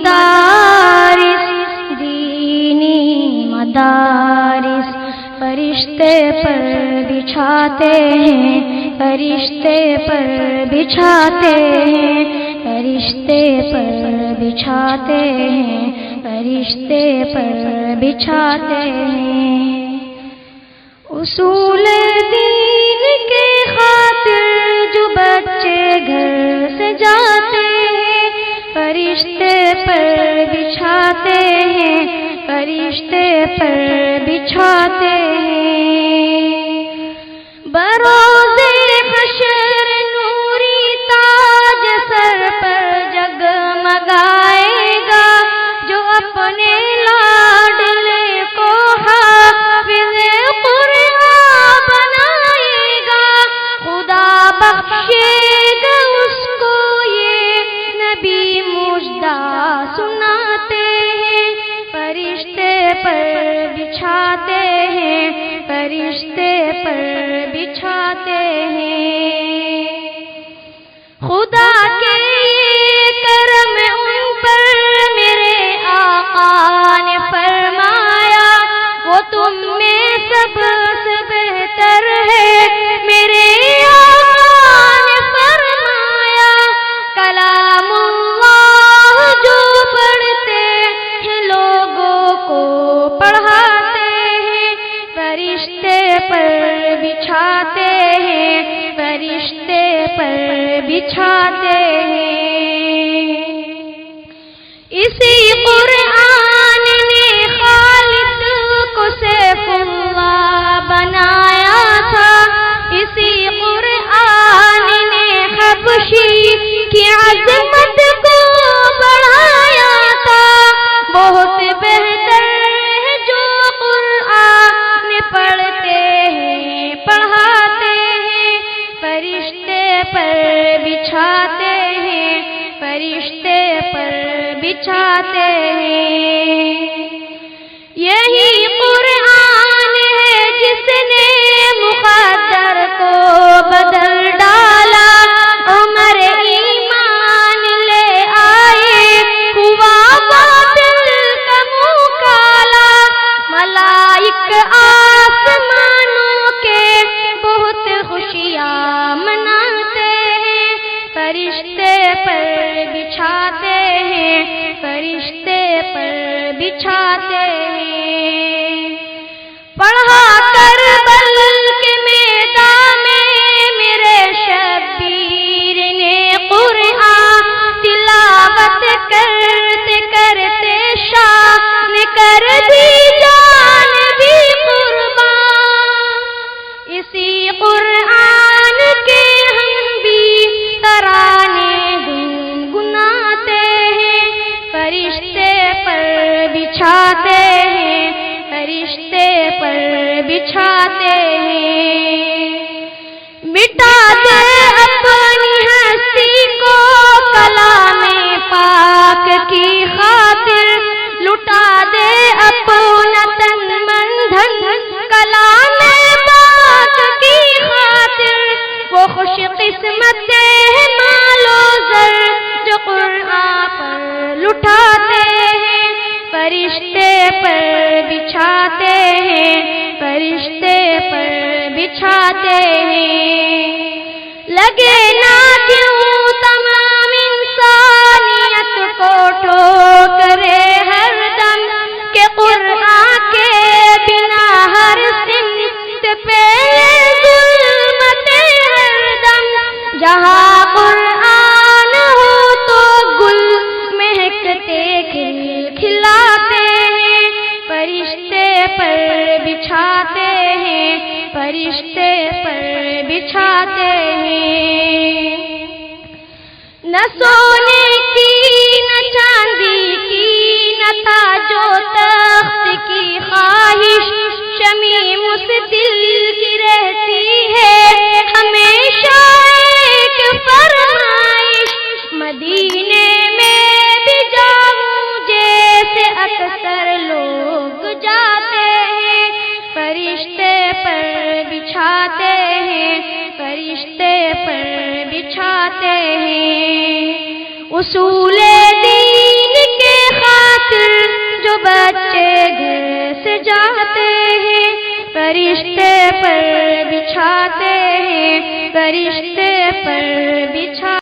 مدارس دینی مدارس فرشتے پر بچھاتے ہیں فرشتے پر بچھاتے ہیں فرشتے پر بچھاتے ہیں فرشتے پر بچھاتے ہیں اصول دین کے خاطر جو بچے گھر سے جاتے ہیں فرشتے پر بچھاتے ہیں فرشتے پر بچھاتے ہیں بروز حشر نوری تاج سر پر جگمگائے گا جو اپنے لاڈلے کو حافظ قرآن بنائے گا خدا بخشے گا اس کو یہ نبی مژدہ سناتے ہیں فرشتے پر بچھاتے ہیں فرشتے پر بچھاتے ہیں خدا کے کرم ان پر میرے آقا نے فرمایا وہ تم میں سب سے بہتر ہے میرے آقا نے فرمایا کلام اللہ جو پڑھتے ہیں لوگوں کو پڑھاتے ہیں فرشتے پر بچھاتے ہیں فرشتے پر بچھاتے ہیں اسی قرآن نے خالد کو سیف اللہ بنایا تھا اسی قرآن نے حبشی کی عظمت کو بڑھایا تھا بہت بہتر ہے جو قرآن پڑھتے ہیں پڑھاتے ہیں فرشتے پر بچھاتے ہیں فرشتے پر بچھاتے ہیں یہی قرآن ہے جس نے مقدر کو بدل ڈالا عمر ایمان لے آئے ہوا باطل کا منہ کالا ملائک آسمانوں کے بہت خوشیاں مناتے ہیں فرشتے پر بچھاتے ہیں فرشتے پر بچھاتے ہیں پڑھا کربل کے میدان میں میرے شبیر نے قرآن تلاوت کرتے کرتے شان کر دی جان بھی قربان اسی قرآن کے ہم بھی ترانے گنگناتے ہیں فرشتے پر بچھاتے ہیں فرشتے پر بچھاتے ہیں مٹا دے اپنی ہستی کو کلام پاک کی خاطر لٹا دے اپنا تن من دھن کلام پاک کی خاطر وہ خوش قسمت مال و زر جو قرآن پر لٹاتے ہیں فرشتے پر بچھاتے ہیں فرشتے پر بچھاتے ہیں لگے نہ کیوں تمام انسانیت کو ٹھوکرے ہر دم کہ قرآن کے بنا ہر سمت پہ ظلمت ہر دم جہاں قرآن ہو تو گل مہکتے کھل کھلاتے ہیں فرشتے پر بچھاتے ہیں فرشتے پر بچھاتے ہیں نہ سونے کی نہ چاندی کی نہ تاج و تخت کی خواہش شمیم اس دل کی رہتی ہے ہمیشہ ایک فرمائش مدینے میں بھی جاؤں جیسے اکثر لوگ جاتے ہیں فرشتے پر بچھاتے ہیں فرشتے پر بچھاتے ہیں اصول دین کے بچھاتے ہیں فرشتے پر بچھاتے ہیں فرشتے پر بچھا